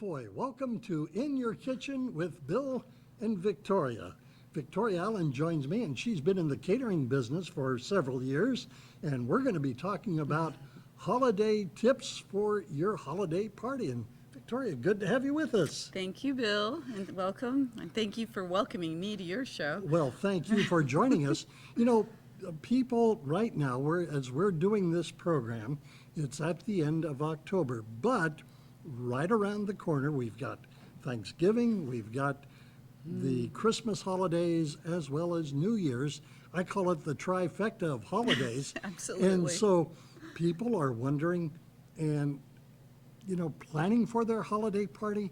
DeFoi. Welcome to In Your Kitchen with Bill and Victoria. Victoria Allen joins me, and she's been in the catering business for several years, and we're going to be talking about holiday tips for your holiday party. And Victoria, good to have you with us. Thank you, Bill, and welcome. And thank you for welcoming me to your show. Well, thank you for joining us. You know, people right now, as we're doing this program, it's at the end of October, but right around the corner, we've got Thanksgiving, we've got the Christmas holidays, as well as New Year's. I call it the trifecta of holidays. Absolutely. And so people are wondering and, planning for their holiday party.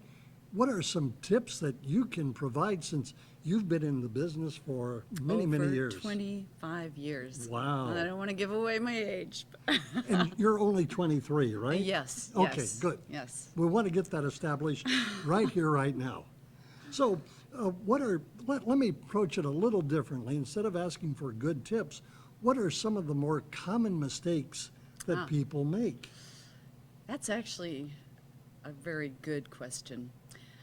What are some tips that you can provide since you've been in the business for many years? 25 years. Wow. I don't want to give away my age. And you're only 23, right? Yes. Okay, yes, good. Yes. We want to get that established right here, right now. So let me approach it a little differently. Instead of asking for good tips, what are some of the more common mistakes that people make? That's actually a very good question.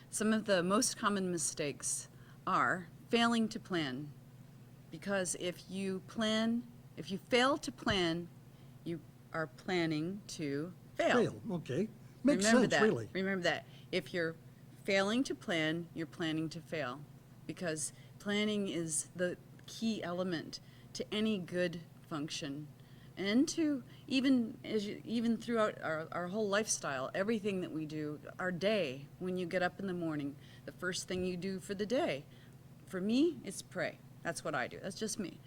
Some of the most common mistakes are failing to plan. Because if you fail to plan, you are planning to fail. Okay. Makes Remember sense, that. really. Remember that. If you're failing to plan, you're planning to fail. Because planning is the key element to any good function. And to even throughout our whole lifestyle, everything that we do, our day, when you get up in the morning, the first thing you do for the day, for me, it's pray. That's what I do. That's just me.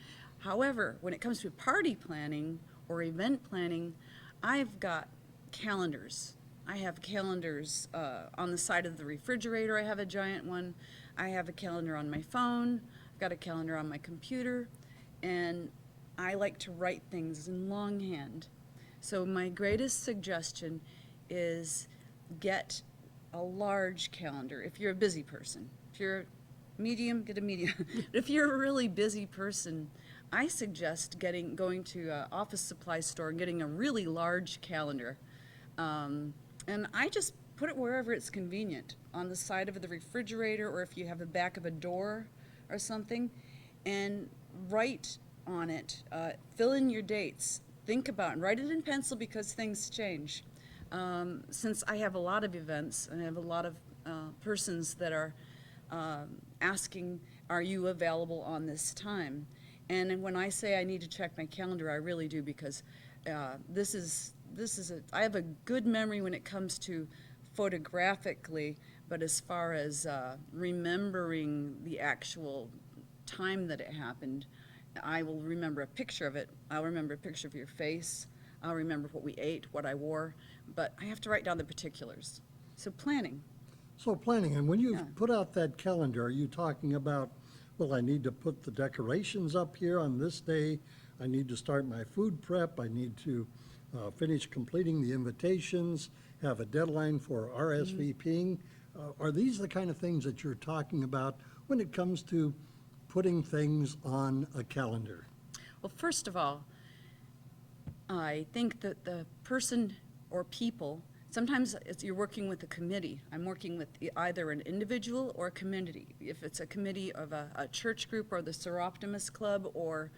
However, when it comes to party planning or event planning, I've got calendars. I have calendars on the side of the refrigerator. I have a giant one. I have a calendar on my phone. I've got a calendar on my computer. And I like to write things in longhand. So my greatest suggestion is get a large calendar if you're a busy person. If you're medium, get a medium. If you're a really busy person, I suggest going to an office supply store and getting a really large calendar. And I just put it wherever it's convenient, on the side of the refrigerator, or if you have the back of a door or something, and write on it, fill in your dates, think about it, and write it in pencil because things change. Since I have a lot of events, and I have a lot of persons that are asking, are you available on this time? And when I say I need to check my calendar, I really do, because I have a good memory when it comes to photographically, but as far as remembering the actual time that it happened, I will remember a picture of it. I'll remember a picture of your face. I'll remember what we ate, what I wore, but I have to write down the particulars. So planning. And when you've put out that calendar, are you talking about, well, I need to put the decorations up here on this day, I need to start my food prep, I need to finish completing the invitations, have a deadline for RSVPing? Are these the kind of things that you're talking about when it comes to putting things on a calendar? Well, first of all, I think that the person or people, sometimes you're working with a committee. I'm working with either an individual or a committee. If it's a committee of a church group or the Seroptimus Club or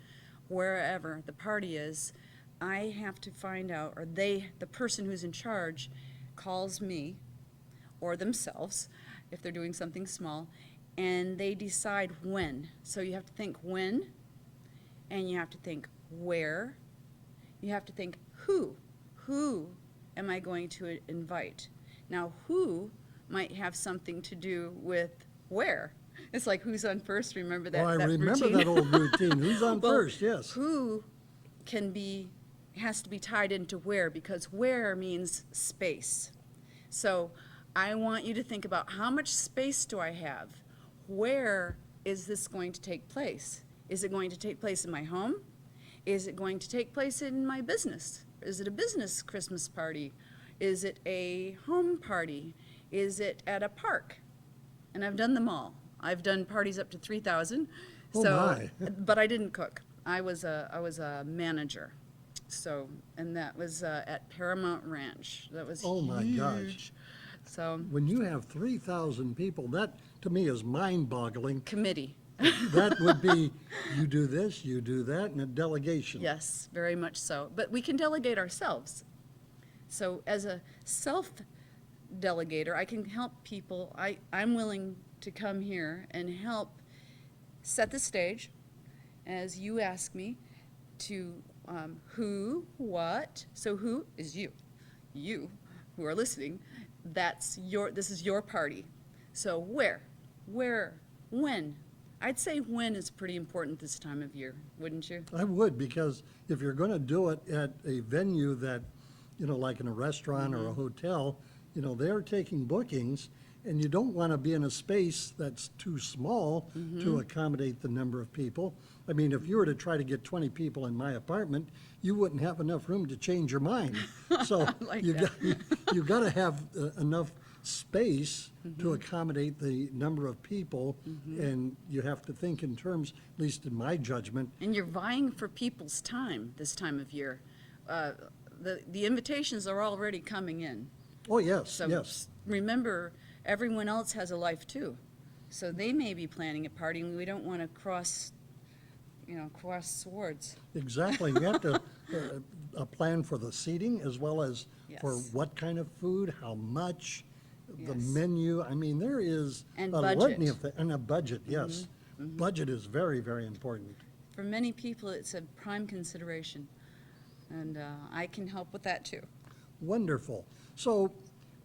wherever the party is, I have to find out, or the person who's in charge calls me or themselves, if they're doing something small, and they decide when. So you have to think when, and you have to think where, you have to think who am I going to invite? Now, who might have something to do with where. It's like who's on first, remember that I remember routine? that old routine. Who's on first, yes. Who has to be tied into where, because where means space. So I want you to think about, how much space do I have? Where is this going to take place? Is it going to take place in my home? Is it going to take place in my business? Is it a business Christmas party? Is it a home party? Is it at a park? And I've done them all. I've done parties up to 3,000. But I didn't cook. I was a manager. So, and that was at Paramount Ranch. That was Oh my huge. gosh. So, When you have 3,000 people, that to me is mind-boggling. committee. That would be, you do this, you do that, and a delegation. Yes, very much so. But we can delegate ourselves. So as a self-delegator, I can help people. I'm willing to come here and help set the stage, as you ask me, to who, what. So who is you? You who are listening, this is your party. So where, when? I'd say when is pretty important this time of year, wouldn't you? I would, because if you're going to do it at a venue that, like in a restaurant or a hotel, they're taking bookings, and you don't want to be in a space that's too small to accommodate the number of people. I mean, if you were to try to get 20 people in my apartment, you wouldn't have enough room to change your mind. So like you got to have enough space to accommodate the number of people, and you have to think in terms, at least in my judgment. And you're vying for people's time this time of year. The invitations are already coming in. Oh, yes, So yes. remember, everyone else has a life too. So they may be planning a party, and we don't want to cross swords. Exactly. You have to plan for the seating as well as for Yes. what kind of food, how much, the Yes. menu. I mean, there is And a budget. litany of things. And a budget, yes. Budget is very, very important. For many people, it's a prime consideration. And I can help with that too. Wonderful. So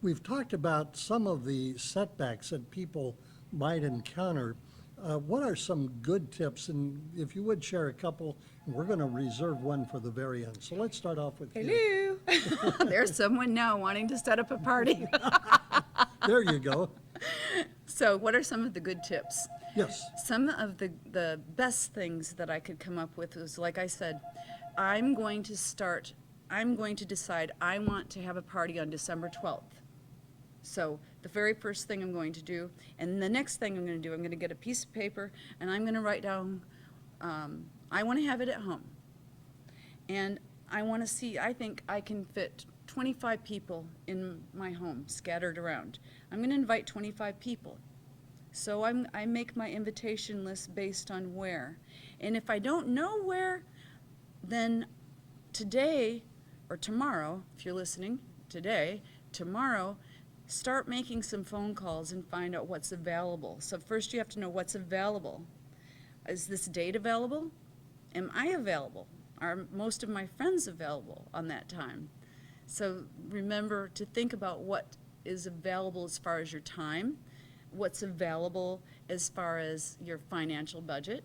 we've talked about some of the setbacks that people might encounter. What are some good tips? And if you would share a couple, and we're going to reserve one for the very end. So let's start off with you. Hello. There's someone now wanting to set up a party. There you go. So what are some of the good tips? Yes. Some of the best things that I could come up with was, like I said, I'm going to decide I want to have a party on December 12th. So the very first thing I'm going to do, and the next thing I'm going to do, I'm going to get a piece of paper and I'm going to write down, I want to have it at home. And I want to see, I think I can fit 25 people in my home scattered around. I'm going to invite 25 people. So I make my invitation list based on where. And if I don't know where, then today or tomorrow, if you're listening, tomorrow, start making some phone calls and find out what's available. So first you have to know what's available. Is this date available? Am I available? Are most of my friends available on that time? So remember to think about what is available as far as your time, what's available as far as your financial budget,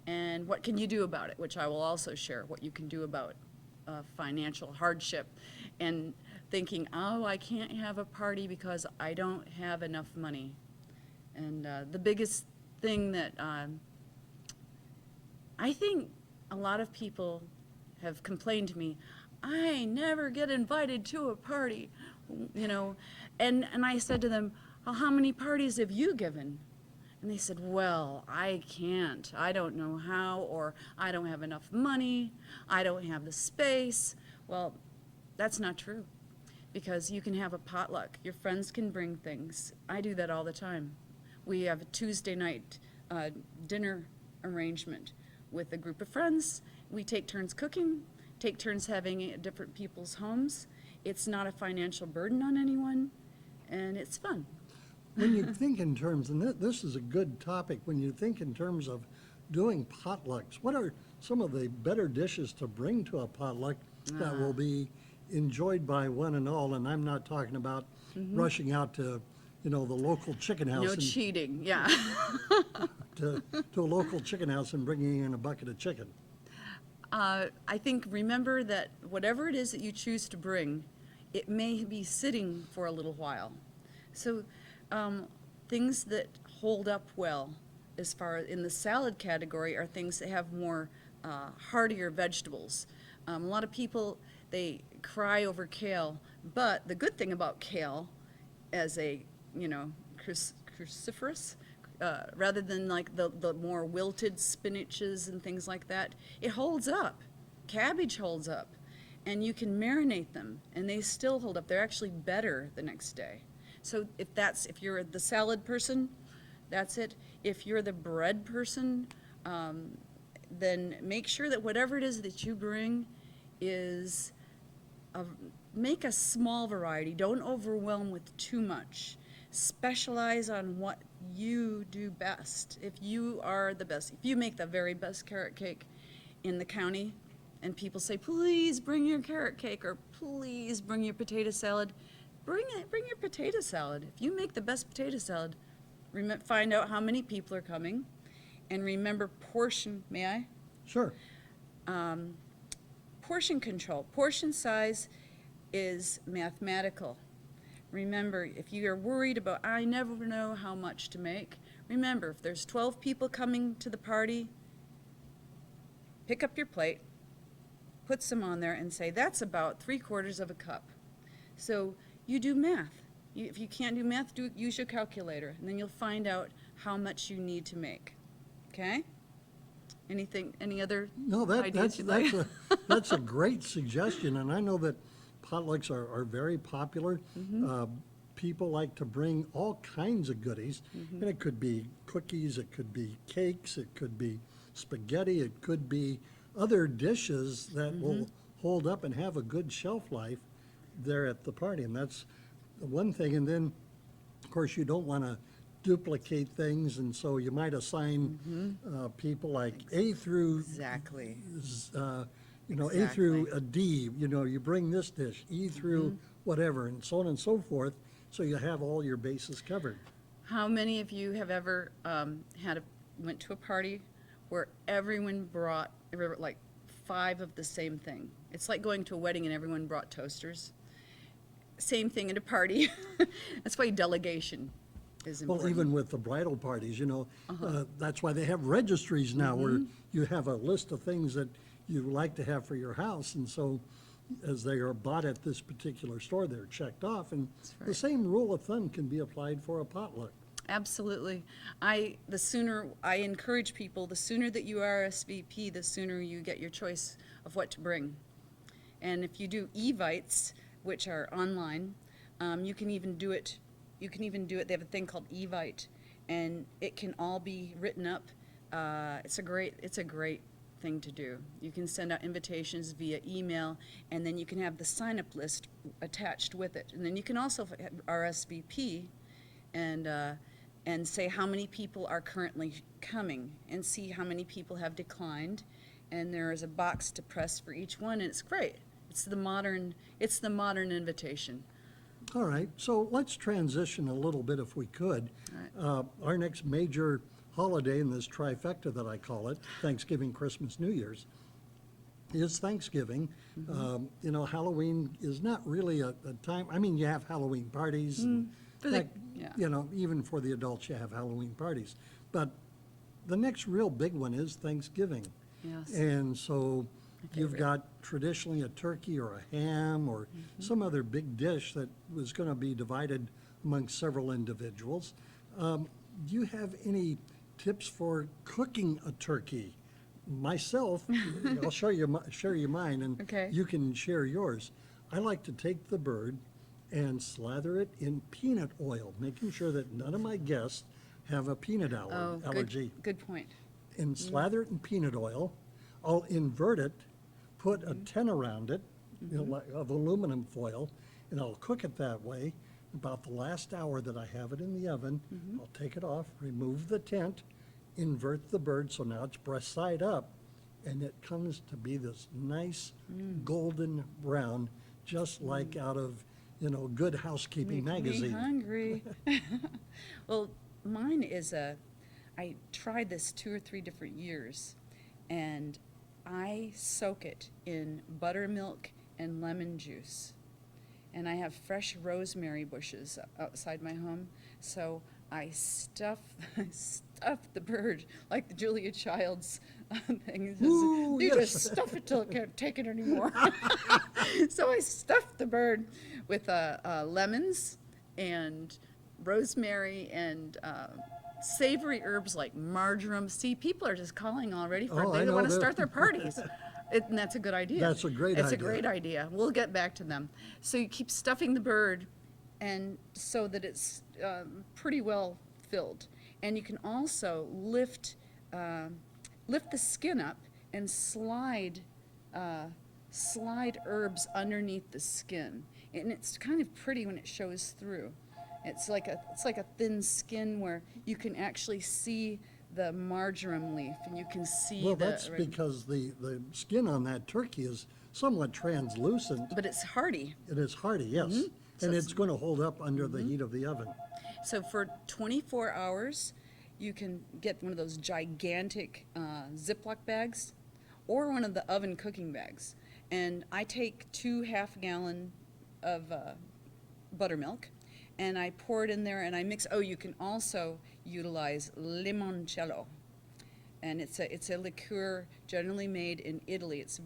and what can you do about it, which I will also share what you can do about financial hardship and thinking, oh, I can't have a party because I don't have enough money. And the biggest thing that I think a lot of people have complained to me, I never get invited to a party, and I said to them, well, how many parties have you given? And they said, well, I can't. I don't know how, or I don't have enough money. I don't have the space. Well, that's not true, because you can have a potluck. Your friends can bring things. I do that all the time. We have a Tuesday night dinner arrangement with a group of friends. We take turns cooking, take turns having it at different people's homes. It's not a financial burden on anyone, and it's fun. When you think in terms, and this is a good topic, when you think in terms of doing potlucks, what are some of the better dishes to bring to a potluck that will be enjoyed by one and all? And I'm not talking about rushing out to, the local chicken house. No cheating, yeah. to a local chicken house and bringing in a bucket of chicken. I think remember that whatever it is that you choose to bring, it may be sitting for a little while. So things that hold up well as far as in the salad category are things that have more heartier vegetables. A lot of people, they cry over kale, but the good thing about kale as a, cruciferous, rather than like the more wilted spinaches and things like that, it holds up. Cabbage holds up, and you can marinate them, and they still hold up. They're actually better the next day. So if you're the salad person, that's it. If you're the bread person, then make sure that whatever it is that you bring is make a small variety. Don't overwhelm with too much. Specialize on what you do best. If you are the best, if you make the very best carrot cake in the county, and people say, please bring your carrot cake, or please bring your potato salad, bring your potato salad. If you make the best potato salad, find out how many people are coming, and remember portion, may I? Sure. Portion control. Portion size is mathematical. Remember, if you are worried about, I never know how much to make, remember, if there's 12 people coming to the party, pick up your plate, put some on there, and say, that's about 3/4 of a cup. So you do math. If you can't do math, use your calculator, and then you'll find out how much you need to make. Okay? Any other No, ideas you'd like? that's a great suggestion, and I know that potlucks are very popular. People like to bring all kinds of goodies, and it could be cookies, it could be cakes, it could be spaghetti, it could be other dishes that will hold up and have a good shelf life there at the party, and that's one thing. And then, of course, you don't want to duplicate things, and so you might assign people like A through Exactly. A through a D, you bring this dish, E through whatever, and so on and so forth, so you have all your bases covered. How many of you have ever went to a party where everyone brought like 5 of the same thing? It's like going to a wedding and everyone brought toasters. Same thing at a party. That's why delegation is important. Well, even with the bridal parties, that's why they have registries now where you have a list of things that you like to have for your house, and so as they are bought at this particular store, they're checked off, and the same rule of thumb can be applied for a potluck. Absolutely. I encourage people, the sooner that you RSVP, the sooner you get your choice of what to bring. And if you do evites, which are online, you can even do it. They have a thing called evite, and it can all be written up. It's a great thing to do. You can send out invitations via email, and then you can have the sign-up list attached with it. And then you can also RSVP and say how many people are currently coming, and see how many people have declined. And there is a box to press for each one, and it's great. It's the modern invitation. All right, so let's transition a little bit if we could. All right. Our next major holiday in this trifecta that I call it, Thanksgiving, Christmas, New Year's, is Thanksgiving. Halloween is not really a time. I mean, you have Halloween parties. And even for the adults, you have Halloween parties. But the next real big one is Thanksgiving. Yes. And so you've got traditionally a turkey or a ham or some other big dish that was going to be divided among several individuals. Do you have any tips for cooking a turkey? Myself, I'll share you mine, and you can share yours. I like to take the bird and slather it in peanut oil, making sure that none of my guests have a peanut allergy. Good point. And slather it in peanut oil. I'll invert it, put a tin around it, of aluminum foil, and I'll cook it that way. About the last hour that I have it in the oven, I'll take it off, remove the tint, invert the bird so now it's breast side up, and it comes to be this nice golden brown, just like out of Good Housekeeping magazine. Me hungry. Well, mine is I tried this 2 or 3 different years, and I soak it in buttermilk and lemon juice. And I have fresh rosemary bushes outside my home, so I stuff the bird like the Julia Child's thing. Ooh, You yes. just stuff it till it can't take it anymore. So I stuffed the bird with lemons and rosemary and savory herbs like marjoram. See, people are just calling already for it. They want to start their parties. And that's a good idea. That's a great idea. It's a great idea. We'll get back to them. So you keep stuffing the bird and so that it's pretty well filled. And you can also lift the skin up and slide herbs underneath the skin, and it's kind of pretty when it shows through. It's like a thin skin where you can actually see the marjoram leaf, and you can see Well, that's because the skin on that turkey is somewhat translucent. but it's hardy. It is hardy, yes. So And it's- it's going to hold up under the heat of the oven. So for 24 hours, you can get one of those gigantic Ziploc bags or one of the oven cooking bags. And I take 2 half-gallon of buttermilk, and I pour it in there, and I mix. Oh, you can also utilize limoncello. And it's a liqueur generally made in Italy. It's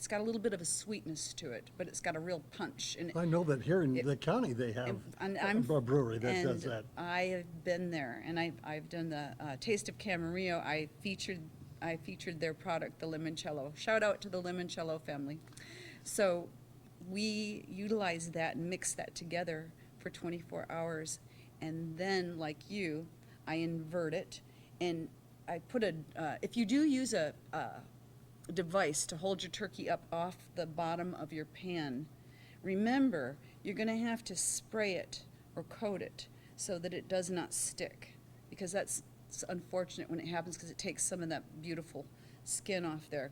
got a little bit of a sweetness to it, but it's got a real punch. And I know that here in the county they have a brewery that does that. I have been there, and I've done the Taste of Camarillo. I featured their product, the limoncello. Shout out to the limoncello family. So we utilize that and mix that together for 24 hours, and then, like you, I invert it, and I put if you do use a device to hold your turkey up off the bottom of your pan, remember, you're going to have to spray it or coat it so that it does not stick, because it's unfortunate when it happens, because it takes some of that beautiful skin off there.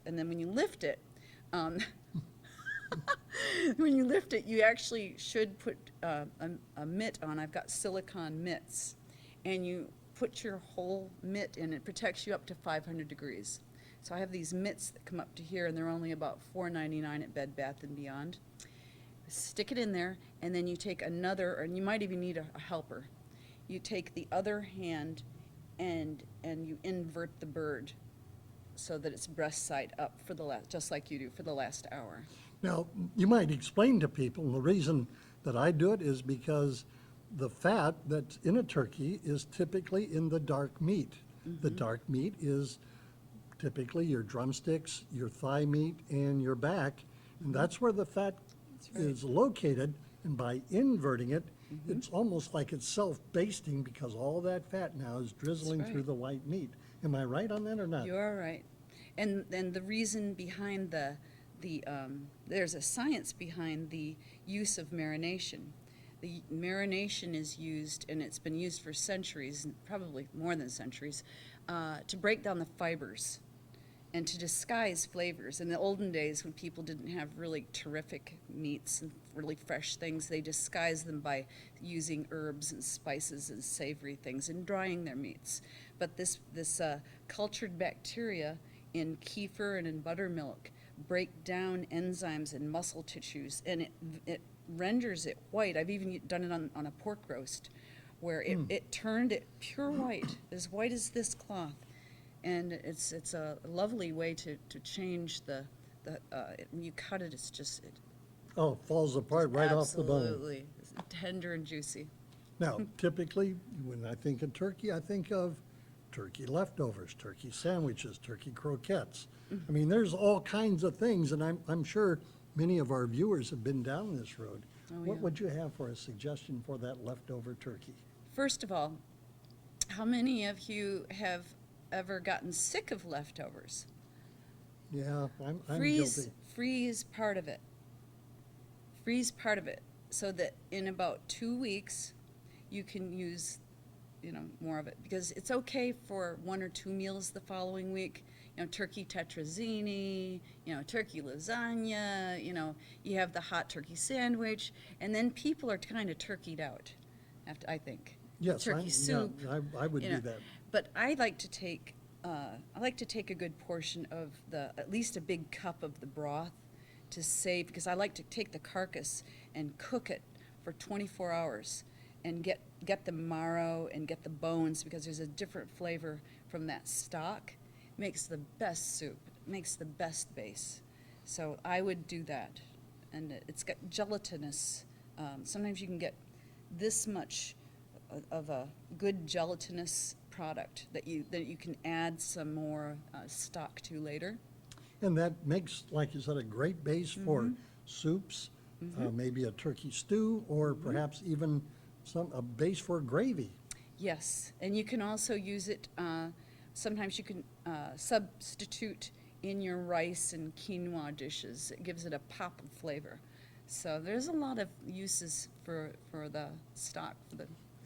And then when you lift it, you actually should put a mitt on. I've got silicone mitts, and you put your whole mitt in. It protects you up to 500 degrees. So I have these mitts that come up to here, and they're only about $4.99 at Bed Bath & Beyond. Stick it in there, and then you take another, and you might even need a helper. You take the other hand and you invert the bird so that it's breast side up for just like you do for the last hour. Now, you might explain to people, and the reason that I do it is because the fat that's in a turkey is typically in the dark meat. The dark meat is typically your drumsticks, your thigh meat, and your back, and that's where the fat is located. And by inverting it, it's almost like it's self-basting, because all that fat now is drizzling through the white meat. Am I right on that or not? You're right. And the reason behind there's a science behind the use of marination. The marination is used, and it's been used for centuries, probably more than centuries, to break down the fibers and to disguise flavors. In the olden days, when people didn't have really terrific meats and really fresh things, they disguised them by using herbs and spices and savory things and drying their meats. But this cultured bacteria in kefir and in buttermilk break down enzymes in muscle tissues, and it renders it white. I've even done it on a pork roast, where it turned it pure white as this cloth. And it's a lovely way to change when you cut it, it's just Oh, it falls apart right off the bone. absolutely tender and juicy. Now, typically, when I think of turkey, I think of turkey leftovers, turkey sandwiches, turkey croquettes. I mean, there's all kinds of things, and I'm sure many of our viewers have been down this road. What would you have for a suggestion for that leftover turkey? First of all, how many of you have ever gotten sick of leftovers? Yeah, I'm guilty. Freeze part of it. Freeze part of it, so that in about 2 weeks you can use more of it, because it's okay for 1 or 2 meals the following week. Turkey tetrazzini, turkey lasagna, you have the hot turkey sandwich, and then people are kind of turkeyed out, I think. Yes, Turkey soup. Yeah, I would do that. But I like to take a good portion of at least a big cup of the broth to save, because I like to take the carcass and cook it for 24 hours and get the marrow and get the bones, because there's a different flavor from that stock. Makes the best soup, makes the best base. So I would do that. And it's got gelatinous. Sometimes you can get this much of a good gelatinous product that you can add some more stock to later. And that makes, like you said, a great base for soups, maybe a turkey stew, or perhaps even a base for gravy. Yes, and you can also use it, sometimes you can substitute in your rice and quinoa dishes. It gives it a pop of flavor. So there's a lot of uses for the stock.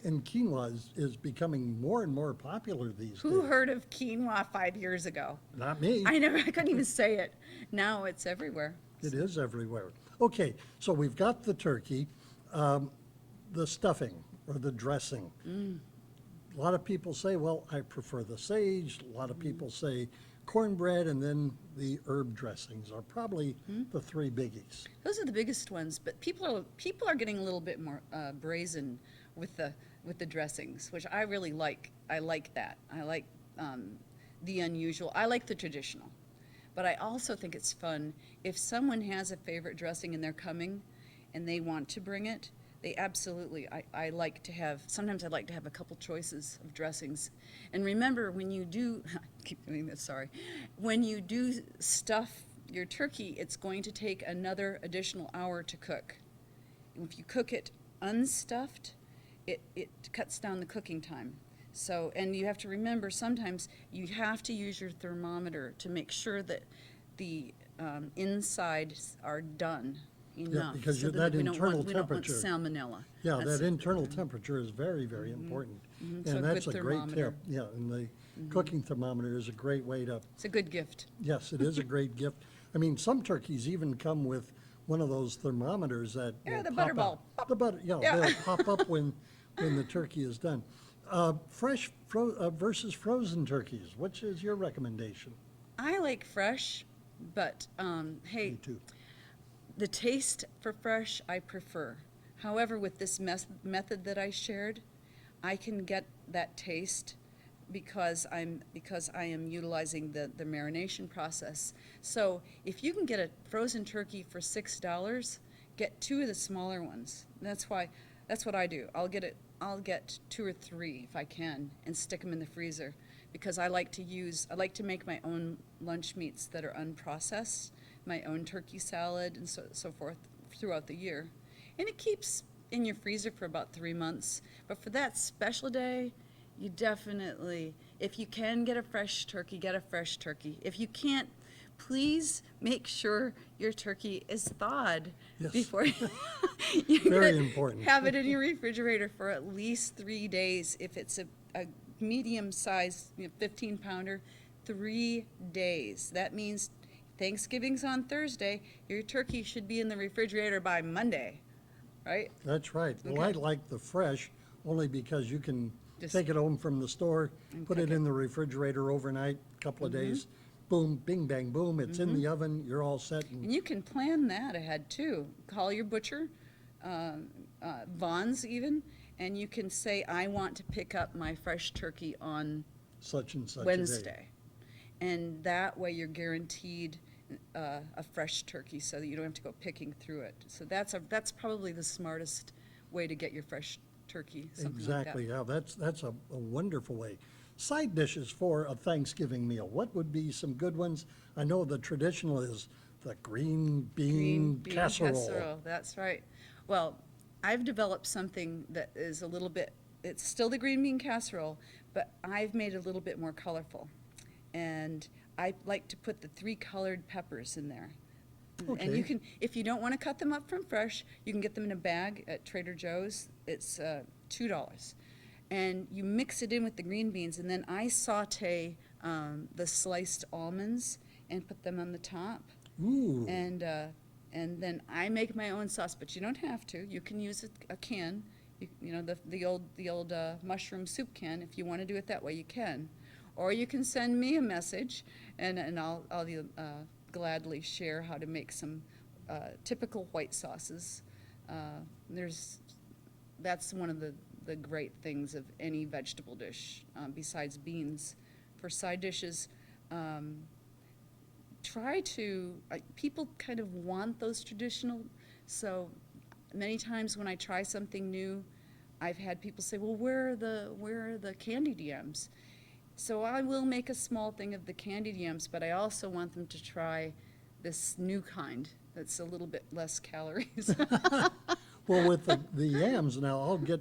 And quinoa is becoming more and more popular these Who days. heard of quinoa 5 years ago? Not me. I couldn't even say it. Now it's everywhere. It is everywhere. Okay, so we've got the turkey, the stuffing or the dressing. A lot of people say, well, I prefer the sage. A lot of people say cornbread, and then the herb dressings are probably the three biggies. Those are the biggest ones, but people are getting a little bit more brazen with the dressings, which I really like. I like that. I like the unusual. I like the traditional. But I also think it's fun if someone has a favorite dressing and they're coming and they want to bring it. They absolutely, I like to have, sometimes I'd like to have a couple choices of dressings. And remember, when you do, I keep doing this, sorry. When you do stuff your turkey, it's going to take another additional hour to cook. If you cook it unstuffed, it cuts down the cooking time. So, and you have to remember, sometimes you have to use your thermometer to make sure that the insides are done enough. Because so that we internal we don't want temperature. salmonella. Yeah, That's- that internal temperature is very, very important. So And a that's good a great thermometer. tip. Yeah, and the cooking thermometer is a great way to, It's a good gift. yes, it is a great gift. I mean, some turkeys even come with one of those thermometers that Yeah, will the pop Butterball. up. The butter, yeah, Yeah. they'll pop up when the turkey is done. Fresh versus frozen turkeys, which is your recommendation? I like fresh, but hey, Me too. the taste for fresh I prefer. However, with this method that I shared, I can get that taste because I am utilizing the marination process. So if you can get a frozen turkey for $6, get two of the smaller ones. That's what I do. I'll get 2 or 3 if I can and stick them in the freezer because I like to make my own lunch meats that are unprocessed, my own turkey salad and so forth throughout the year. And it keeps in your freezer for about 3 months. But for that special day, you definitely, if you can get a fresh turkey, get a fresh turkey. If you can't, please make sure your turkey is thawed Yes. before you Very important. have it in your refrigerator for at least 3 days. If it's a medium-sized 15-pounder, 3 days. That means Thanksgiving's on Thursday. Your turkey should be in the refrigerator by Monday, right? That's right. Well, I Okay. like the fresh only because you can Just- take it home from the store, And put it cook in the refrigerator overnight, a couple of days, boom, bing, bang, boom, it's in the oven, you're all set. And you can plan that ahead too. Call your butcher, Vaughn's even, and you can say, I want to pick up my fresh turkey on Such and such a day. Wednesday. And that way you're guaranteed a fresh turkey so that you don't have to go picking through it. So that's probably the smartest way to get your fresh turkey, something Exactly, like that. yeah, that's a wonderful way. Side dishes for a Thanksgiving meal, what would be some good ones? I know the traditional is the green bean casserole. That's right. Well, I've developed something that is a little bit, it's still the green bean casserole, but I've made it a little bit more colorful. And I like to put the 3 colored peppers in there. And Okay. you can, if you don't want to cut them up from fresh, you can get them in a bag at Trader Joe's. It's $2. And you mix it in with the green beans, and then I saute the sliced almonds and put them on the top. Ooh, And then I make my own sauce, but you don't have to. You can use a can, you know, the old mushroom soup can. If you want to do it that way, you can. Or you can send me a message, and I'll gladly share how to make some typical white sauces. That's one of the great things of any vegetable dish besides beans. For side dishes, people kind of want those traditional, so many times when I try something new, I've had people say, well, where are the candied yams? So I will make a small thing of the candied yams, but I also want them to try this new kind that's a little bit less calories. Well, with the yams now, I'll get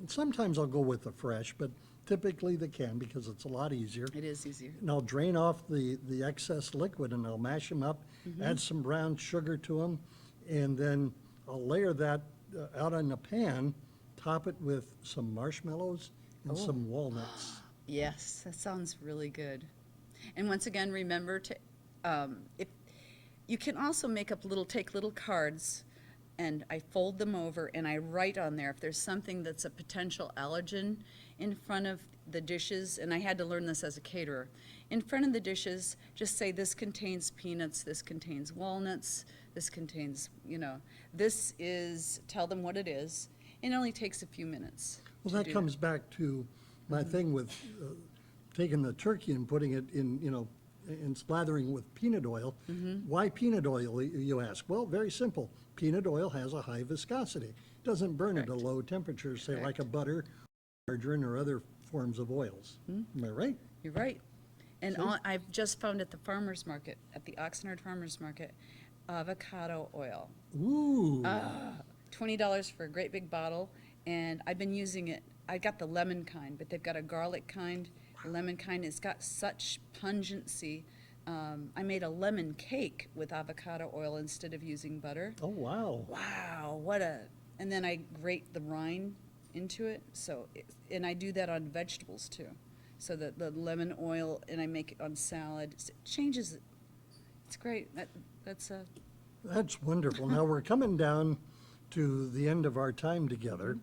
sometimes I'll go with the fresh, but typically the canned because it's a lot easier. It is easier. And I'll drain off the excess liquid and I'll mash them up, add some brown sugar to them, and then I'll layer that out in a pan, top it with some marshmallows and some walnuts. Yes, that sounds really good. And once again, remember to, if you can also take little cards, and I fold them over and I write on there if there's something that's a potential allergen in front of the dishes, and I had to learn this as a caterer. In front of the dishes, just say this contains peanuts, this contains walnuts, this contains, tell them what it is. It only takes a few minutes. Well, that comes back to my thing with taking the turkey and putting it in, and splathering with peanut oil. Why peanut oil, you ask? Well, very simple. Peanut oil has a high viscosity. It doesn't burn at a low temperature, say like a butter, margarine, or other forms of oils. Am I right? You're right. And I've just found at the farmer's market, at the Oxnard farmer's market, avocado oil. Ooh. $20 for a great big bottle, and I've been using it. I got the lemon kind, but they've got a garlic kind, a lemon kind. It's got such pungency. I made a lemon cake with avocado oil instead of using butter. Oh, wow. Wow, and then I grate the rind into it. And I do that on vegetables too. So that the lemon oil, and I make it on salad. It changes it. It's great. That's wonderful. Now we're coming down to the end of our time together.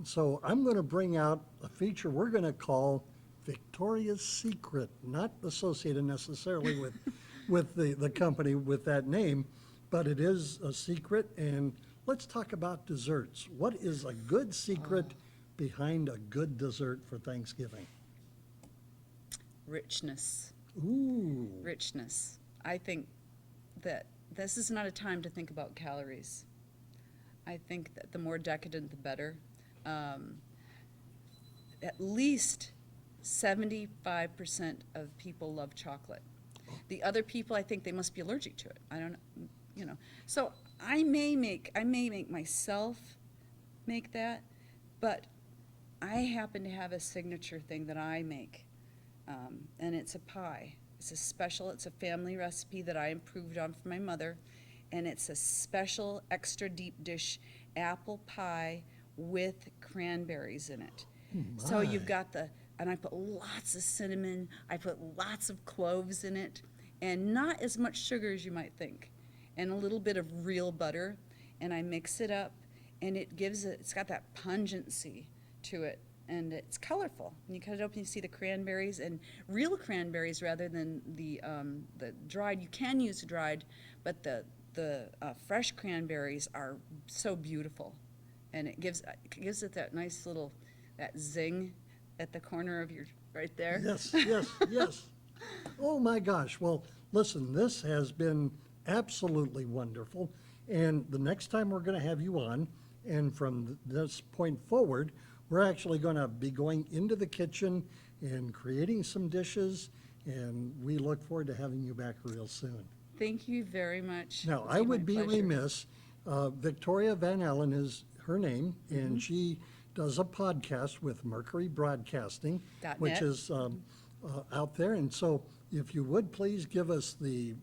So I'm going to bring out a feature we're going to call Victoria's Secret, not associated necessarily with the company with that name, but it is a secret. And let's talk about desserts. What is a good secret behind a good dessert for Thanksgiving? Richness. Ooh. Richness. I think that this is not a time to think about calories. I think that the more decadent, the better. At least 75% of people love chocolate. The other people, I think they must be allergic to it. I don't know, So I may make myself make that, but I happen to have a signature thing that I make, and it's a pie. It's a family recipe that I improved on for my mother, and it's a special extra deep dish apple pie with cranberries in it. So you've got and I put lots of cinnamon, I put lots of cloves in it, and not as much sugar as you might think, and a little bit of real butter, and I mix it up, and it's got that pungency to it, and it's colorful. And you cut it open, you see the cranberries, and real cranberries rather than the dried. You can use dried, but the fresh cranberries are so beautiful, and it gives it that nice little, that zing at the corner of your, right there. Yes, yes, yes. Oh my gosh. Well, listen, this has been absolutely wonderful. And the next time we're going to have you on, and from this point forward, we're actually going to be going into the kitchen and creating some dishes, and we look forward to having you back real soon. Thank you very much. Now, It's I my would be pleasure. remiss, Victoria Van Allen is her name, and she does a podcast with Mercury Broadcasting, which .net. is out there. And so if you would please give us the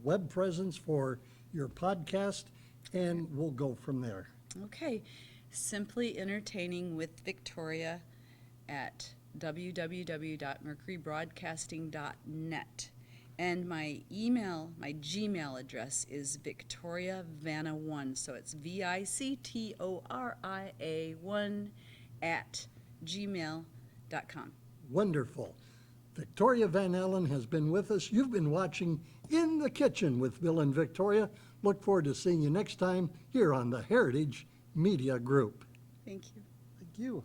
web presence for your podcast, and we'll go from there. Okay. Simply Entertaining with Victoria at www.mercurybroadcasting.net. And my Gmail address is victoriavana1, so it's VICTORIA1 at gmail.com. Wonderful. Victoria Van Allen has been with us. You've been watching In the Kitchen with Bill and Victoria. Look forward to seeing you next time here on the Heritage Media Group. Thank you. Thank you.